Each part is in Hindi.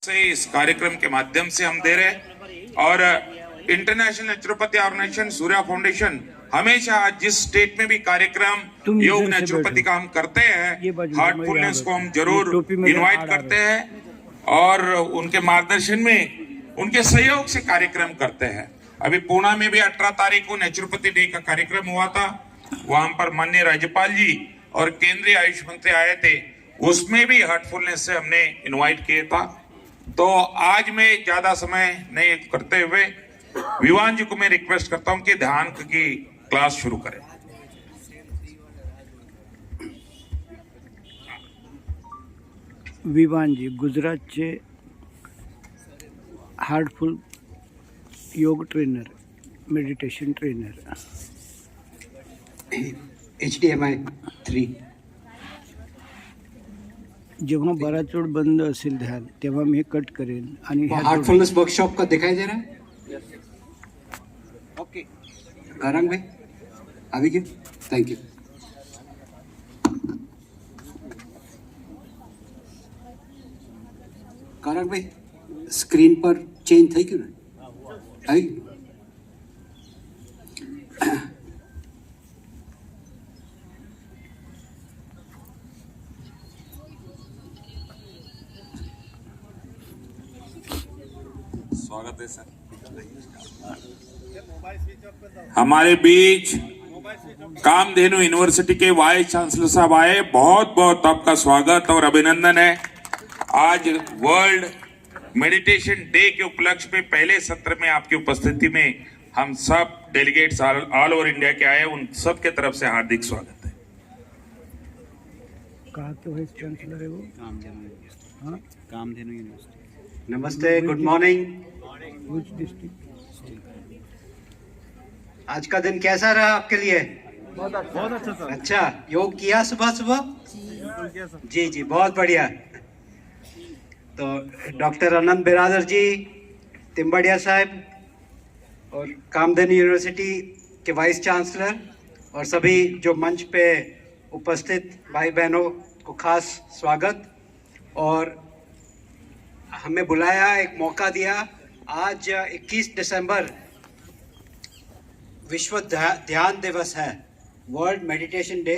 से इस कार्यक्रम के माध्यम से हम दे रहे हैं। और international naturopathy organisation Surya foundation हमेशा जिस स्टेट में भी कार्यक्रम योग नेचुरोपैथी का हम करते हैं, हार्टफुलनेस को हम जरूर इनवाइट करते हैं और उनके मार्गदर्शन में उनके सहयोग से कार्यक्रम करते हैं। अभी पुणे में भी 18 तारीख को नेचुरोपैथी डे का कार्यक्रम हुआ था। वहां पर माननीय राज्यपाल जी और केंद्रीय आयुष मंत्री आए थे, उसमें भी हार्टफुलनेस से हमने इनवाइट किया था। तो आज मैं ज्यादा समय नहीं करते हुए विवान जी को मैं रिक्वेस्ट करता हूं कि ध्यान की क्लास शुरू करें। विवान जी गुजरातचे हार्टफुल योग ट्रेनर, मेडिटेशन ट्रेनर। HDMI 3 जेव्हा बराच वेळ बंद असेल ध्यान तेव्हा मी कट करेन आणि हार्टफुलनेस वर्कशॉप का दिखाई दे रहा है। ओके गारंग भाई आगे क्यों, थैंक यू। गारंग भाई स्क्रीन पर चेंज थी क्यों आई। स्वागत है सर। हमारे बीच कामधेनु यूनिवर्सिटी के वाइस चांसलर साहब आए, बहुत बहुत आपका स्वागत और अभिनंदन है। आज वर्ल्ड मेडिटेशन डे के उपलक्ष्य में पहले सत्र में आपकी उपस्थिति में हम सब डेलीगेट्स ऑल ओवर इंडिया के आए, उन सब के तरफ से हार्दिक स्वागत है। कहा के वाइस चांसलर है वो कामधेनु यूनिवर्सिटी। नमस्ते, गुड मॉर्निंग। Which district? आज का दिन कैसा रहा आपके लिए? बहुत अच्छा सर। अच्छा, योग किया सुबह सुबह? जी जी बहुत बढ़िया। तो डॉक्टर अनंत बिरादर जी, तिम्बड़िया साहब और कामधेनु यूनिवर्सिटी के वाइस चांसलर और सभी जो मंच पे उपस्थित भाई बहनों को खास स्वागत। और हमें बुलाया, एक मौका दिया। आज 21 दिसंबर विश्व ध्यान दिवस है, world meditation day.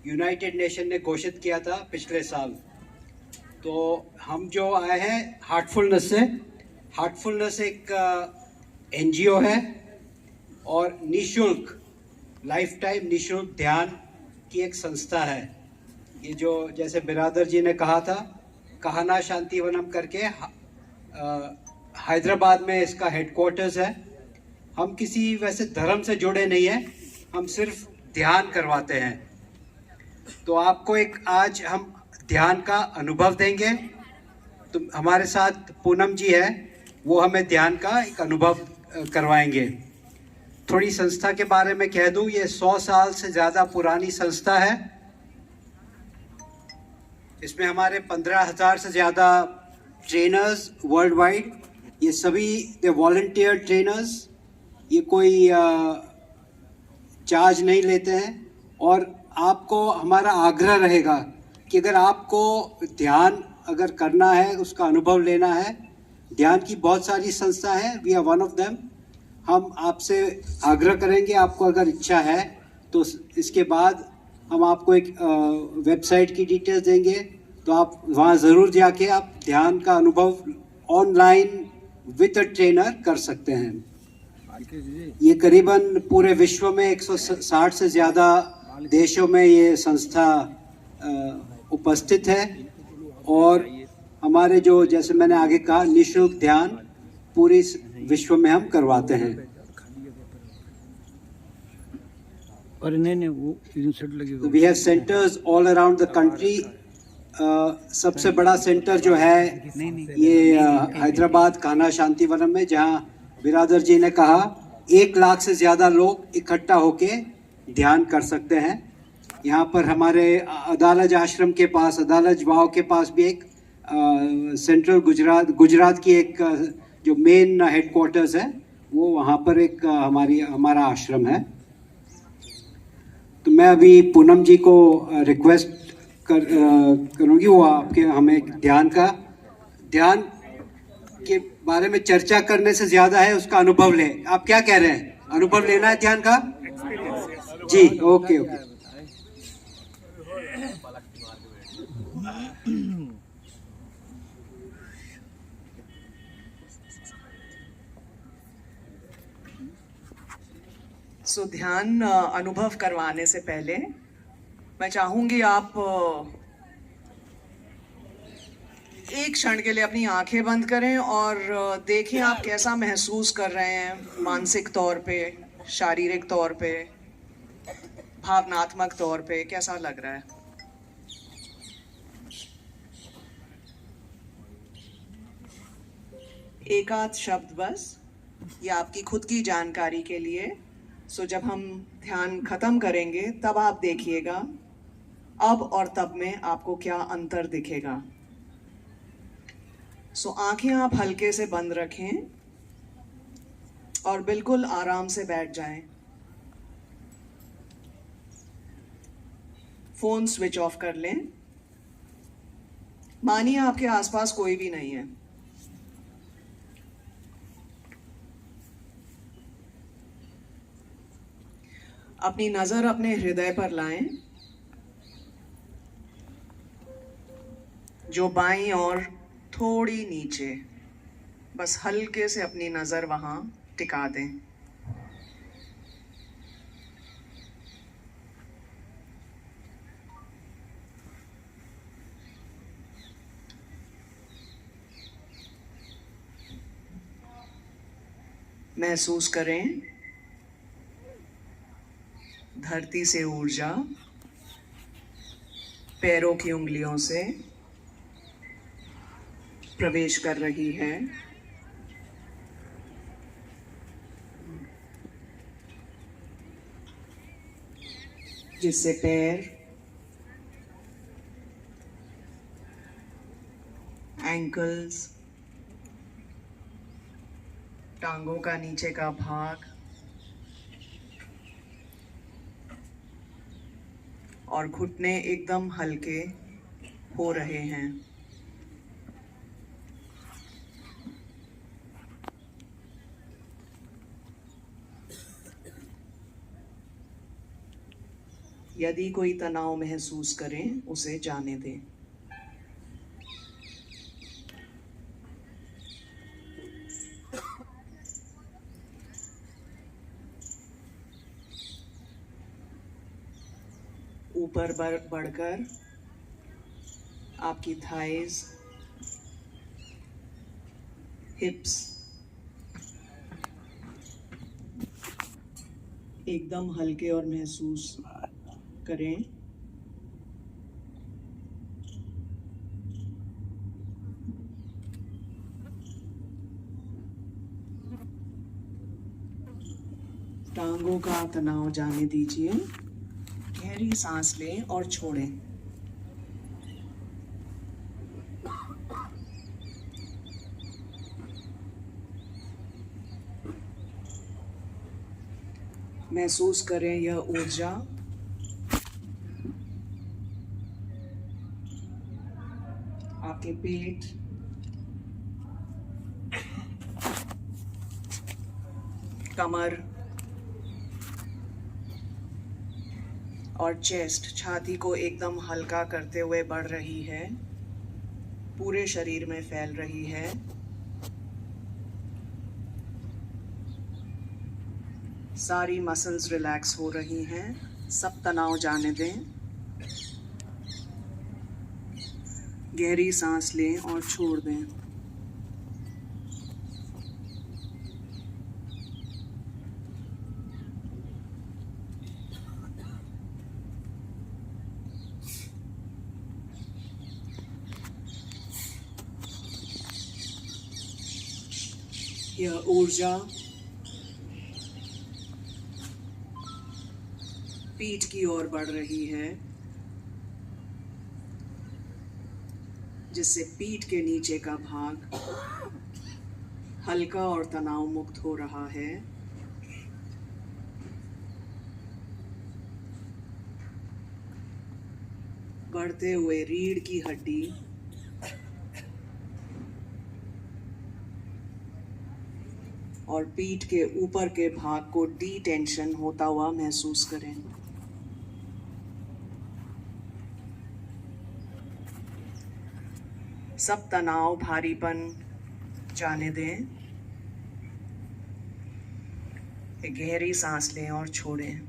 United nation ने घोषित किया था पिछले साल। तो हम जो आए हैं हार्टफुलनेस से। हार्टफुलनेस एक NGO है और निशुल्क लाइफ टाइम निशुल्क ध्यान की एक संस्था है। ये जो जैसे बिरादर जी ने कहा था, कहना शांतिवनम करके हैदराबाद में इसका हेडक्वार्टर्स है। हम किसी वैसे धर्म से जुड़े नहीं हैं, हम सिर्फ ध्यान करवाते हैं। तो आपको एक आज हम ध्यान का अनुभव देंगे। तो हमारे साथ पूनम जी है, वो हमें ध्यान का एक अनुभव करवाएंगे। थोड़ी संस्था के बारे में कह दूं, ये 100 साल से ज़्यादा पुरानी संस्था है। इसमें हमारे 15,000 से ज़्यादा ट्रेनर्स वर्ल्ड वाइड, ये सभी वॉलंटियर ट्रेनर्स, ये कोई चार्ज नहीं लेते हैं। और आपको हमारा आग्रह रहेगा कि अगर आपको ध्यान अगर करना है, उसका अनुभव लेना है, ध्यान की बहुत सारी संस्था है, we are one of them. हम आपसे आग्रह करेंगे, आपको अगर इच्छा है तो इसके बाद हम आपको एक वेबसाइट की डिटेल्स देंगे, तो आप वहाँ ज़रूर जाके आप ध्यान का अनुभव ऑनलाइन विद अ ट्रेनर कर सकते हैं। ये करीबन पूरे विश्व में 160 से ज़्यादा देशों में ये संस्था उपस्थित है। और हमारे जो जैसे मैंने आगे कहा निःशुल्क ध्यान पूरी विश्व में हम करवाते हैं। और नहीं वो इंसर्ट लगेगा। We have centres all around the country. सबसे बड़ा सेंटर जो है ये हैदराबाद कान्हा शांतिवनम में, जहाँ बिरादर जी ने कहा 1 लाख से ज़्यादा लोग इकट्ठा होके ध्यान कर सकते हैं। यहाँ पर हमारे अदालज आश्रम के पास, अदालज वाव के पास भी एक सेंट्रल गुजरात की एक जो मेन हेडक्वार्टर्स है, वो वहाँ पर एक हमारा आश्रम है। तो मैं अभी पूनम जी को रिक्वेस्ट करूँगी वो आपके हमें ध्यान के बारे में चर्चा करने से ज्यादा है उसका अनुभव ले। आप क्या कह रहे हैं, अनुभव लेना है ध्यान का? जी, ओके ओके। सो ध्यान अनुभव करवाने से पहले मैं चाहूंगी आप एक क्षण के लिए अपनी आंखें बंद करें और देखें आप कैसा महसूस कर रहे हैं, मानसिक तौर पे, शारीरिक तौर पे, भावनात्मक तौर पे कैसा लग रहा है। एक आध शब्द बस, ये आपकी खुद की जानकारी के लिए। सो जब हम ध्यान खत्म करेंगे तब आप देखिएगा अब और तब में आपको क्या अंतर दिखेगा। सो आंखें आप हल्के से बंद रखें और बिल्कुल आराम से बैठ जाएं। फोन स्विच ऑफ कर लें। मानिए आपके आसपास कोई भी नहीं है। अपनी नजर अपने हृदय पर लाएं, जो बाईं और थोड़ी नीचे, बस हल्के से अपनी नजर वहां टिका दें। महसूस करें धरती से ऊर्जा पैरों की उंगलियों से प्रवेश कर रही है, जिससे पैर, एंकल्स, टांगों का नीचे का भाग और घुटने एकदम हल्के हो रहे हैं। यदि कोई तनाव महसूस करें उसे जाने दें। ऊपर बढ़कर आपकी थाइज, हिप्स एकदम हल्के और महसूस करें। टांगों का तनाव जाने दीजिए। गहरी सांस लें और छोड़ें। महसूस करें यह ऊर्जा आपके पेट, कमर और चेस्ट, छाती को एकदम हल्का करते हुए बढ़ रही है, पूरे शरीर में फैल रही है। सारी मसल्स रिलैक्स हो रही हैं, सब तनाव जाने दें। गहरी सांस लें और छोड़ दें। यह ऊर्जा पीठ की ओर बढ़ रही है, जिससे पीठ के नीचे का भाग हल्का और तनाव मुक्त हो रहा है। बढ़ते हुए रीढ़ की हड्डी, और पीठ के ऊपर के भाग को डी टेंशन होता हुआ महसूस करें। सब तनाव, भारीपन जाने दें। एक गहरी सांस लें और छोड़ें।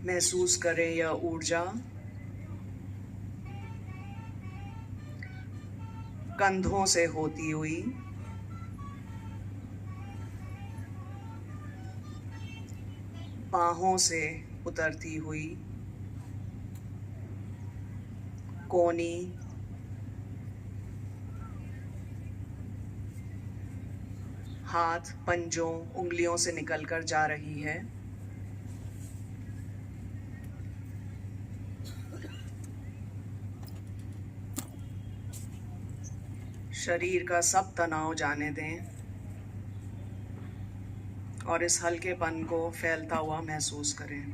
महसूस करें यह ऊर्जा कंधों से होती हुई बाहों से उतरती हुई कोहनी, हाथ, पंजों, उंगलियों से निकलकर जा रही है। शरीर का सब तनाव जाने दें और इस हल्केपन को फैलता हुआ महसूस करें।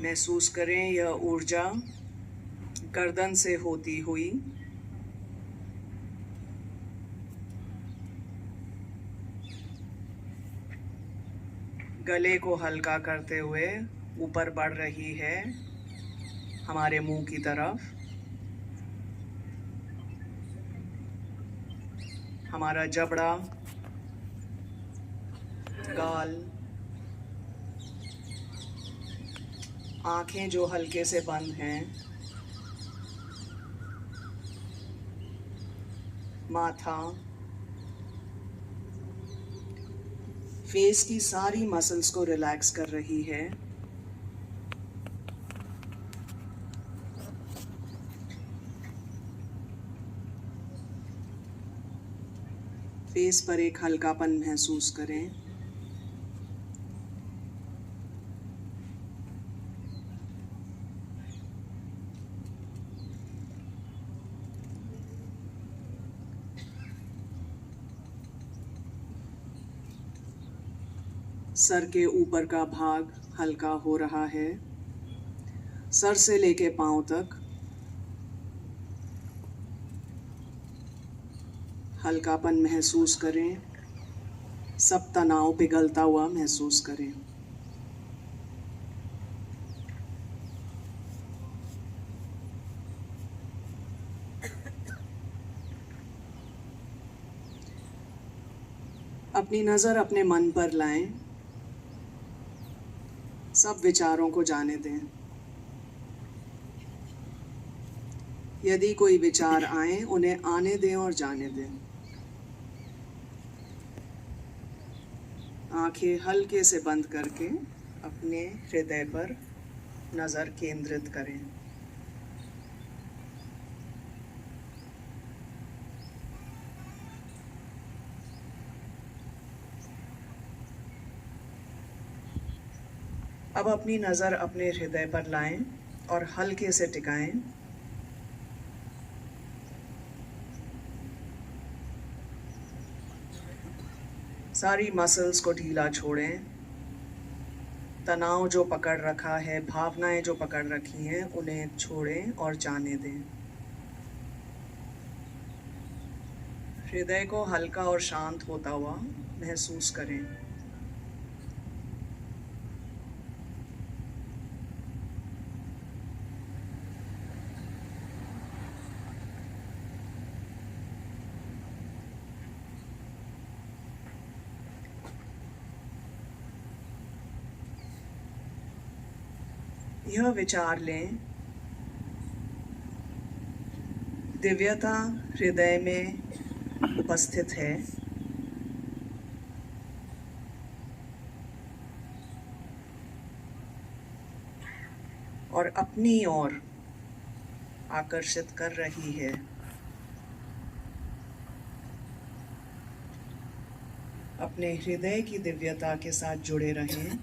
महसूस करें यह ऊर्जा गर्दन से होती हुई गले को हल्का करते हुए ऊपर बढ़ रही है हमारे मुंह की तरफ। हमारा जबड़ा, गाल, आंखें जो हल्के से बंद हैं, माथा, फेस की सारी मसल्स को रिलैक्स कर रही है। फेस पर एक हल्कापन महसूस करें। सर के ऊपर का भाग हल्का हो रहा है, सर से लेके पांव तक हल्कापन महसूस करें। सब तनाव पिघलता हुआ महसूस करें। अपनी नज़र अपने मन पर लाएं। सब विचारों को जाने दें। यदि कोई विचार आए उन्हें आने दें और जाने दें। आंखें हल्के से बंद करके अपने हृदय पर नज़र केंद्रित करें। अब अपनी नज़र अपने हृदय पर लाएं और हल्के से टिकाएं। सारी मसल्स को ढीला छोड़ें। तनाव जो पकड़ रखा है, भावनाएं जो पकड़ रखी हैं, उन्हें छोड़ें और जाने दें। हृदय को हल्का और शांत होता हुआ महसूस करें। यह विचार लें, दिव्यता हृदय में उपस्थित है। और अपनी ओर आकर्षित कर रही है। अपने हृदय की दिव्यता के साथ जुड़े रहें।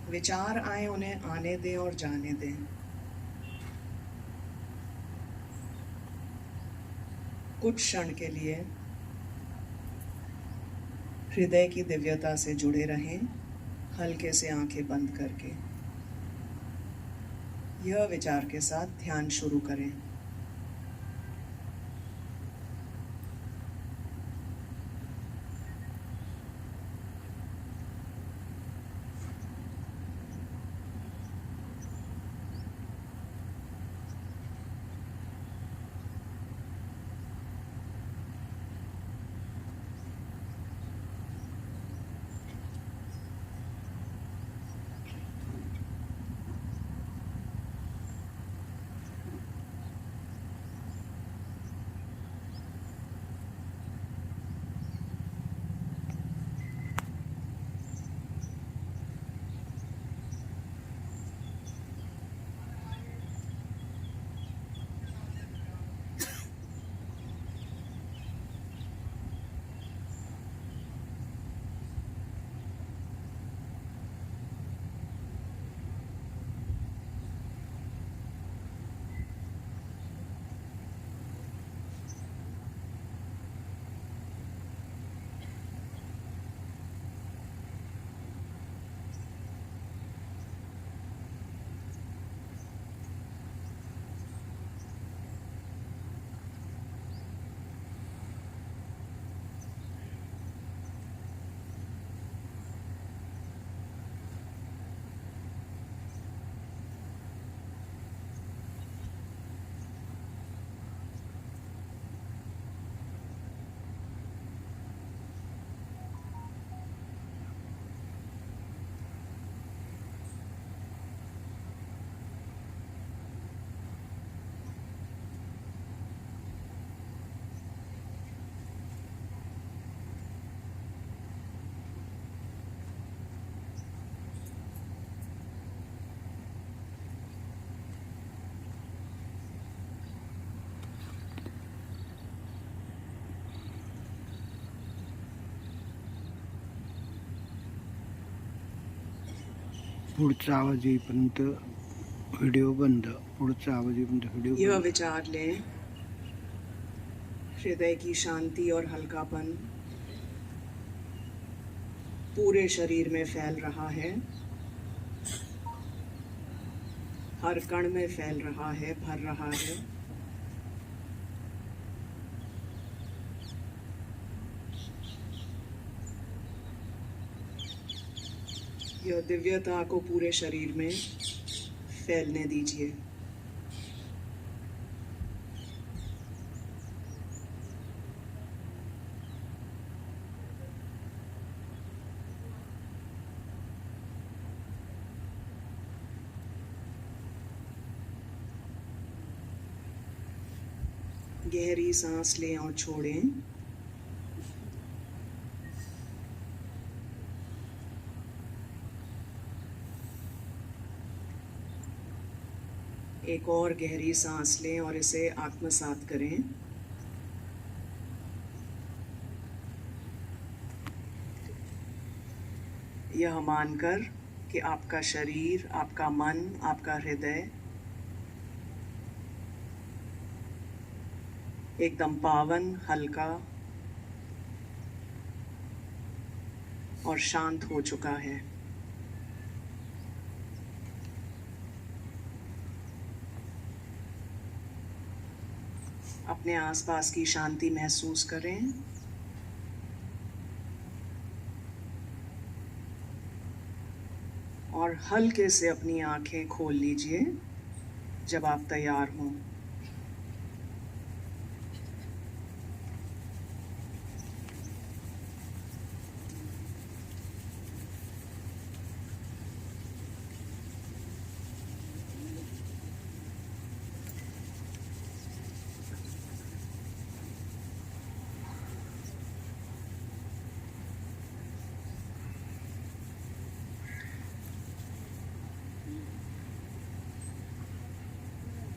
विचार आए उन्हें आने दें और जाने दें। कुछ क्षण के लिए हृदय की दिव्यता से जुड़े रहें, हल्के से आंखें बंद करके। यह विचार के साथ ध्यान शुरू करें। पुढचा आवाज येईपर्यंत व्हिडिओ बंद. पुढचा आवाज येईपर्यंत व्हिडिओ यह बंद. विचार लें, हृदय की शांति और हल्कापन पूरे शरीर में फैल रहा है, हर कण में फैल रहा है, भर रहा है। यह दिव्यता को पूरे शरीर में फैलने दीजिए। गहरी सांस लें और छोड़ें। एक और गहरी सांस लें और इसे आत्मसात करें। यह मानकर कि आपका शरीर, आपका मन, आपका हृदय एकदम पावन, हल्का और शांत हो चुका है। अपने आसपास की शांति महसूस करें। और हल्के से अपनी आंखें खोल लीजिए जब आप तैयार हों।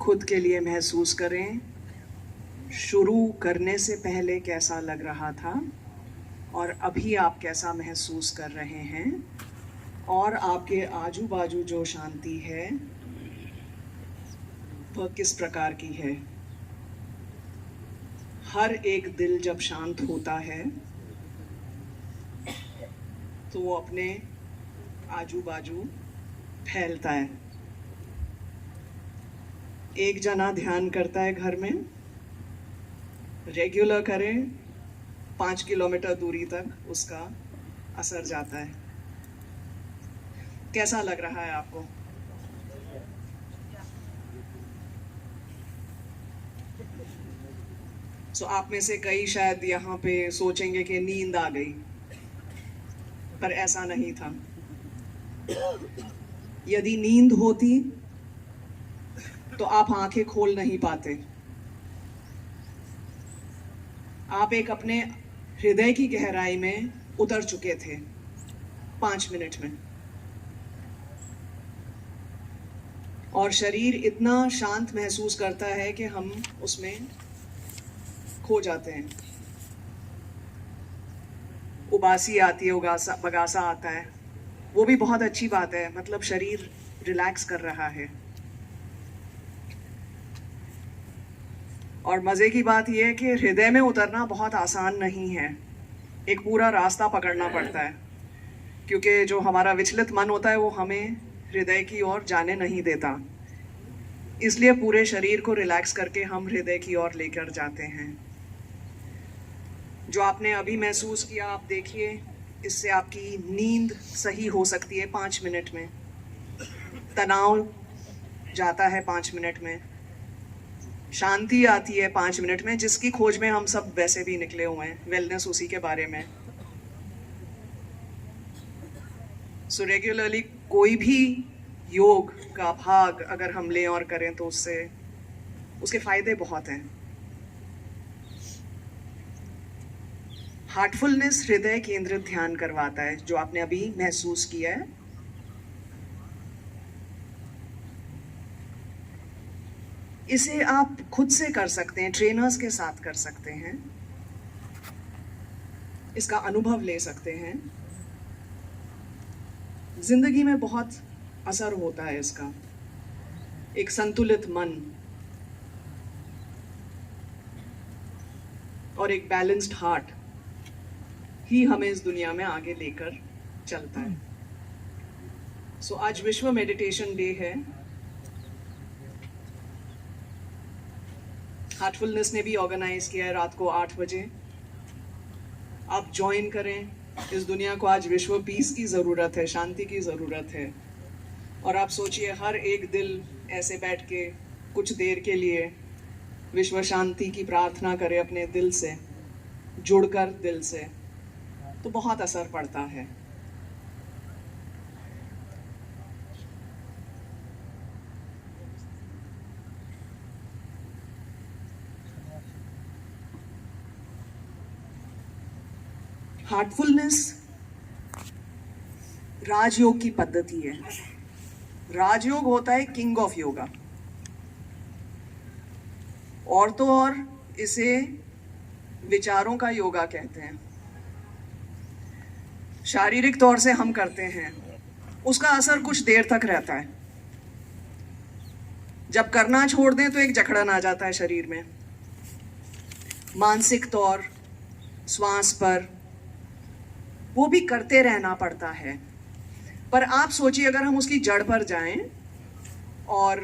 खुद के लिए महसूस करें शुरू करने से पहले कैसा लग रहा था और अभी आप कैसा महसूस कर रहे हैं, और आपके आजू बाजू जो शांति है वह किस प्रकार की है। हर एक दिल जब शांत होता है तो वो अपने आजू बाजू फैलता है। एक जना ध्यान करता है घर में, रेगुलर करें, 5 किलोमीटर दूरी तक उसका असर जाता है। कैसा लग रहा है आपको? सो आप में से कई शायद यहाँ पे सोचेंगे कि नींद आ गई, पर ऐसा नहीं था। यदि नींद होती तो आप आंखें खोल नहीं पाते। आप एक अपने हृदय की गहराई में उतर चुके थे 5 मिनट में, और शरीर इतना शांत महसूस करता है कि हम उसमें खो जाते हैं। उबासी आती है, बगासा आता है, वो भी बहुत अच्छी बात है, मतलब शरीर रिलैक्स कर रहा है। और मज़े की बात यह है कि हृदय में उतरना बहुत आसान नहीं है, एक पूरा रास्ता पकड़ना पड़ता है, क्योंकि जो हमारा विचलित मन होता है वो हमें हृदय की ओर जाने नहीं देता। इसलिए पूरे शरीर को रिलैक्स करके हम हृदय की ओर लेकर जाते हैं। जो आपने अभी महसूस किया, आप देखिए, इससे आपकी नींद सही हो सकती है 5 मिनट में, तनाव जाता है 5 मिनट में, शांति आती है 5 मिनट में, जिसकी खोज में हम सब वैसे भी निकले हुए हैं, वेलनेस उसी के बारे में। सो रेगुलरली कोई भी योग का भाग अगर हम लें और करें तो उससे उसके फायदे बहुत हैं। हार्टफुलनेस हृदय केंद्रित ध्यान करवाता है, जो आपने अभी महसूस किया है। इसे आप खुद से कर सकते हैं, ट्रेनर्स के साथ कर सकते हैं, इसका अनुभव ले सकते हैं। जिंदगी में बहुत असर होता है इसका। एक संतुलित मन और एक बैलेंस्ड हार्ट ही हमें इस दुनिया में आगे लेकर चलता है। सो आज विश्व मेडिटेशन डे है। हार्टफुलनेस ने भी ऑर्गेनाइज किया है रात को 8 बजे। आप ज्वाइन करें। इस दुनिया को आज विश्व पीस की ज़रूरत है, शांति की ज़रूरत है। और आप सोचिए, हर एक दिल ऐसे बैठ के कुछ देर के लिए विश्व शांति की प्रार्थना करे अपने दिल से, जुड़कर दिल से, तो बहुत असर पड़ता है। हार्टफुलनेस राजयोग की पद्धति है। राजयोग होता है किंग ऑफ योगा, और तो और इसे विचारों का योगा कहते हैं। शारीरिक तौर से हम करते हैं, उसका असर कुछ देर तक रहता है। जब करना छोड़ दें तो एक जकड़न आ जाता है शरीर में। मानसिक तौर, श्वास पर, वो भी करते रहना पड़ता है। पर आप सोचिए, अगर हम उसकी जड़ पर जाएं और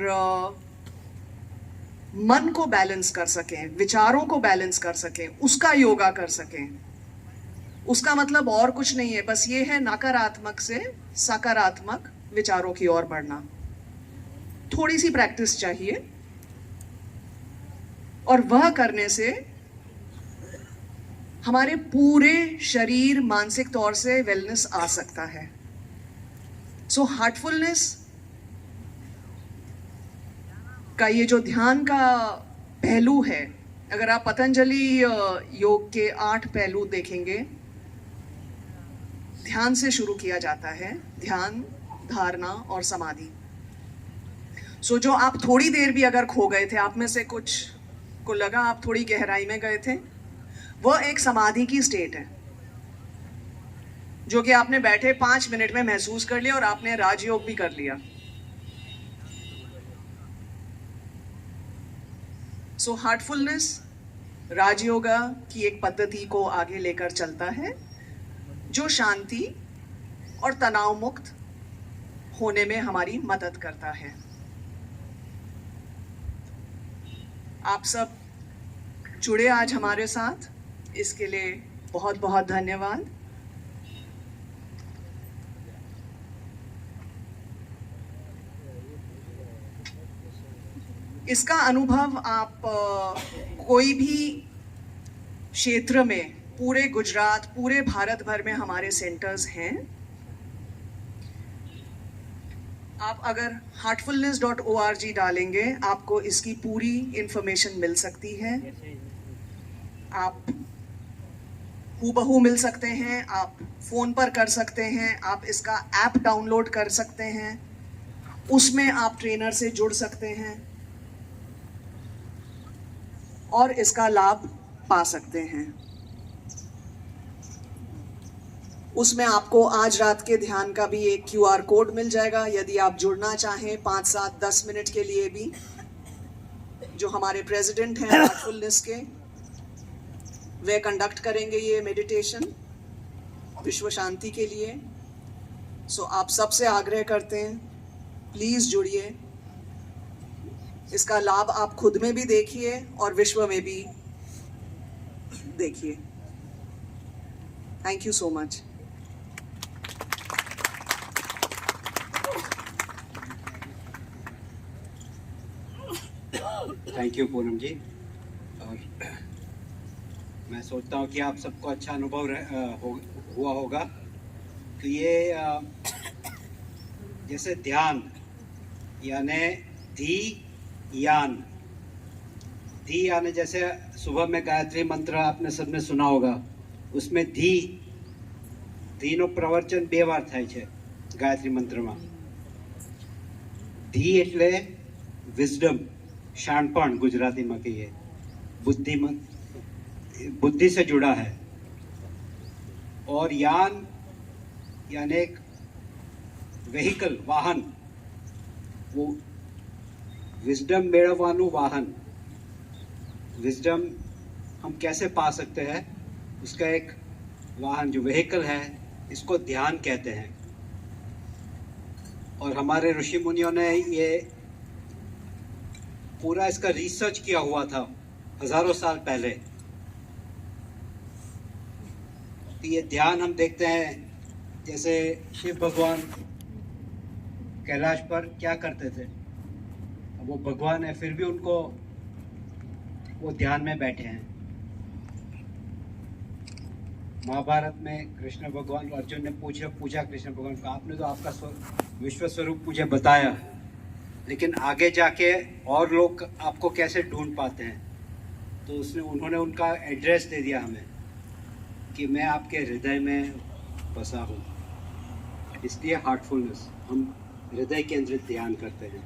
मन को बैलेंस कर सकें, विचारों को बैलेंस कर सकें, उसका योगा कर सकें, उसका मतलब और कुछ नहीं है, बस ये है नकारात्मक से सकारात्मक विचारों की ओर बढ़ना। थोड़ी सी प्रैक्टिस चाहिए, और वह करने से हमारे पूरे शरीर मानसिक तौर से वेलनेस आ सकता है। सो हार्टफुलनेस का ये जो ध्यान का पहलू है, अगर आप पतंजलि योग के 8 पहलू देखेंगे, ध्यान से शुरू किया जाता है, ध्यान, धारणा और समाधि। सो जो आप थोड़ी देर भी अगर खो गए थे, आप में से कुछ आपको लगा आप थोड़ी गहराई में गए थे, वह एक समाधि की स्टेट है जो कि आपने बैठे 5 मिनट में महसूस कर लिया और आपने राजयोग भी कर लिया। सो हार्टफुलनेस राजयोगा की एक पद्धति को आगे लेकर चलता है जो शांति और तनाव मुक्त होने में हमारी मदद करता है। आप सब जुड़े आज हमारे साथ, इसके लिए बहुत बहुत धन्यवाद। इसका अनुभव आप कोई भी क्षेत्र में, पूरे गुजरात, पूरे भारत भर में हमारे सेंटर्स हैं। आप अगर heartfulness.org डालेंगे आपको इसकी पूरी इंफॉर्मेशन मिल सकती है। आप हूबहू मिल सकते हैं, आप फ़ोन पर कर सकते हैं, आप इसका ऐप डाउनलोड कर सकते हैं, उसमें आप ट्रेनर से जुड़ सकते हैं और इसका लाभ पा सकते हैं। उसमें आपको आज रात के ध्यान का भी एक QR कोड मिल जाएगा यदि आप जुड़ना चाहें 5, 7, 10 मिनट के लिए भी। जो हमारे प्रेसिडेंट हैं हार्टफुलनेस के, वे कंडक्ट करेंगे ये मेडिटेशन विश्व शांति के लिए। सो आप सबसे आग्रह करते हैं, प्लीज़ जुड़िए। इसका लाभ आप खुद में भी देखिए और विश्व में भी देखिए। Thank you so much. Thank you Poonam ji. और मैं सोचता हूँ कि आप सबको अच्छा अनुभव हुआ होगा। तो ये जैसे ध्यान यानी धी यान, धी यानी जैसे सुबह में गायत्री मंत्र आपने सबने सुना होगा, उसमें ધીનો પ્રવચન 2 વાર થાય છે ગાયત્રી મંત્રમાં। ધી એટલે વિઝડમ, શાણપણ ગુજરાતીમાં કહીએ, बुद्धि से जुड़ा है। और यान यानी एक व्हीकल, वाहन, वो विजडम मेळवવાનું वाहन। विजडम हम कैसे पा सकते हैं, उसका एक वाहन जो व्हीकल है, इसको ध्यान कहते हैं। और हमारे ऋषि मुनियों ने ये पूरा इसका रिसर्च किया हुआ था हजारों साल पहले। तो ये ध्यान हम देखते हैं जैसे शिव भगवान कैलाश पर क्या करते थे, अब वो भगवान है फिर भी उनको वो ध्यान में बैठे हैं। महाभारत में कृष्ण भगवान, अर्जुन ने पूछा कृष्ण भगवान को, आपने तो आपका विश्व स्वरूप मुझे बताया, लेकिन आगे जाके और लोग आपको कैसे ढूंढ पाते हैं? तो उन्होंने उनका एड्रेस दे दिया हमें कि मैं आपके हृदय में बसा हूँ। इसलिए हार्टफुलनेस, हम हृदय केंद्रित ध्यान करते हैं।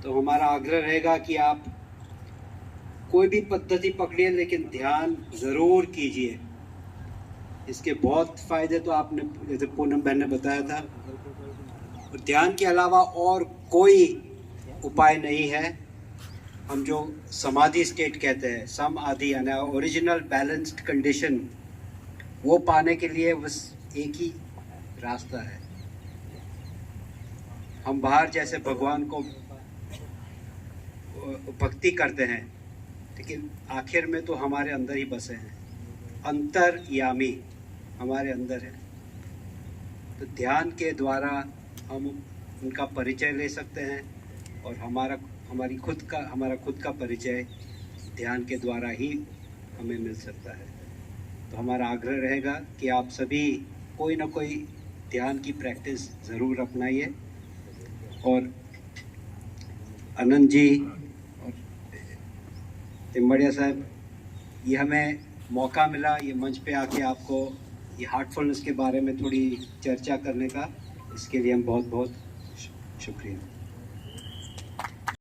तो हमारा आग्रह रहेगा कि आप कोई भी पद्धति पकड़िए, लेकिन ध्यान ज़रूर कीजिए। इसके बहुत फ़ायदे तो आपने, जैसे पूनम बहन ने बताया था, ध्यान के अलावा और कोई उपाय नहीं है। हम जो समाधि स्टेट कहते हैं, सम आदि यानी ओरिजिनल बैलेंस्ड कंडीशन, वो पाने के लिए बस एक ही रास्ता है। हम बाहर जैसे भगवान को भक्ति करते हैं, लेकिन आखिर में तो हमारे अंदर ही बसे हैं। अंतर्यामी हमारे अंदर है। तो ध्यान के द्वारा हम उनका परिचय ले सकते हैं और हमारा खुद का परिचय ध्यान के द्वारा ही हमें मिल सकता है। तो हमारा आग्रह रहेगा कि आप सभी कोई ना कोई ध्यान की प्रैक्टिस ज़रूर अपनाइए। और आनंद जी और तिम्बड़िया साहब, ये हमें मौका मिला ये मंच पे आके आपको ये हार्टफुलनेस के बारे में थोड़ी चर्चा करने का, इसके लिए हम बहुत बहुत शुक्रिया।